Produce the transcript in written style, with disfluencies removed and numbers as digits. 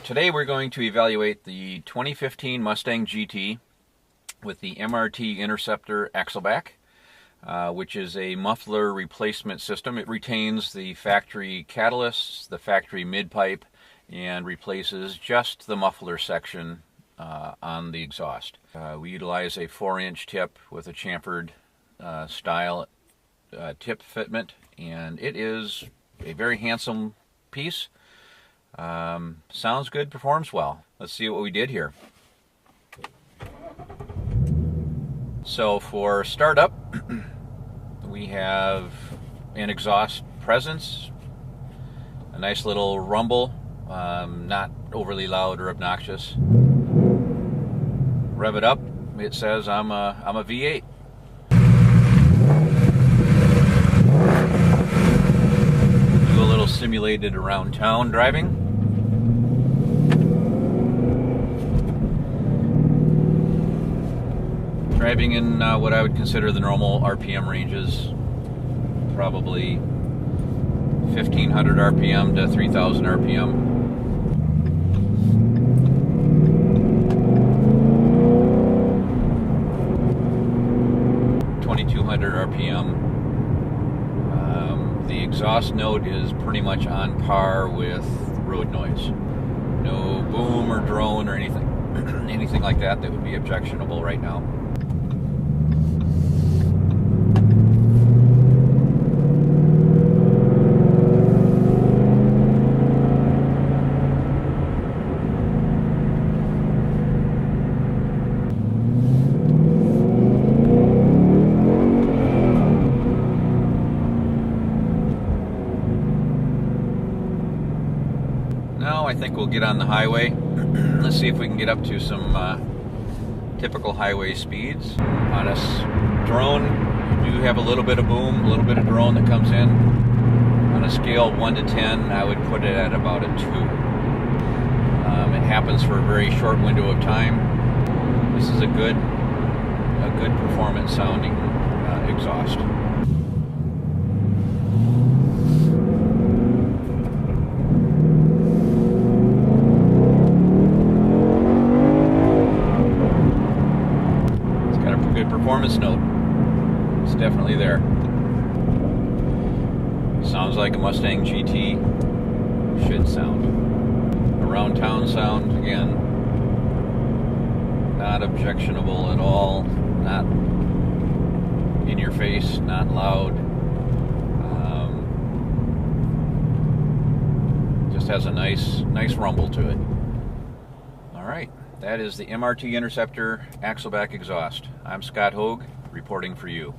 Alright, today we're going to evaluate the 2015 Mustang GT with the MRT Interceptor axleback, which is a muffler replacement system. It retains the factory catalysts, the factory mid-pipe, and replaces just the muffler section on the exhaust. We utilize a 4-inch tip with a chamfered style tip fitment, and it is a very handsome piece. Sounds good, performs well. Let's see what we did here. So for startup, we have an exhaust presence, a nice little rumble, not overly loud or obnoxious. Rev it up, it says I'm a V8. Do a little simulated around town driving. Driving in what I would consider the normal RPM ranges, probably 1500 RPM to 3000 RPM. RPM. The exhaust note is pretty much on par with road noise. No boom or drone or anything like that would be objectionable right now. Now I think we'll get on the highway. Let's see if we can get up to some typical highway speeds. On a drone, you do have a little bit of boom, a little bit of drone that comes in. On a scale of 1 to 10, I would put it at about a 2. It happens for a very short window of time. This is a good performance sounding exhaust. Performance note. It's definitely there. Sounds like a Mustang GT should sound. Around town sound, again, not objectionable at all, not in your face, not loud. Just has a nice rumble to it. Alright. That is the MRT Interceptor axleback exhaust. I'm Scott Hogue, reporting for you.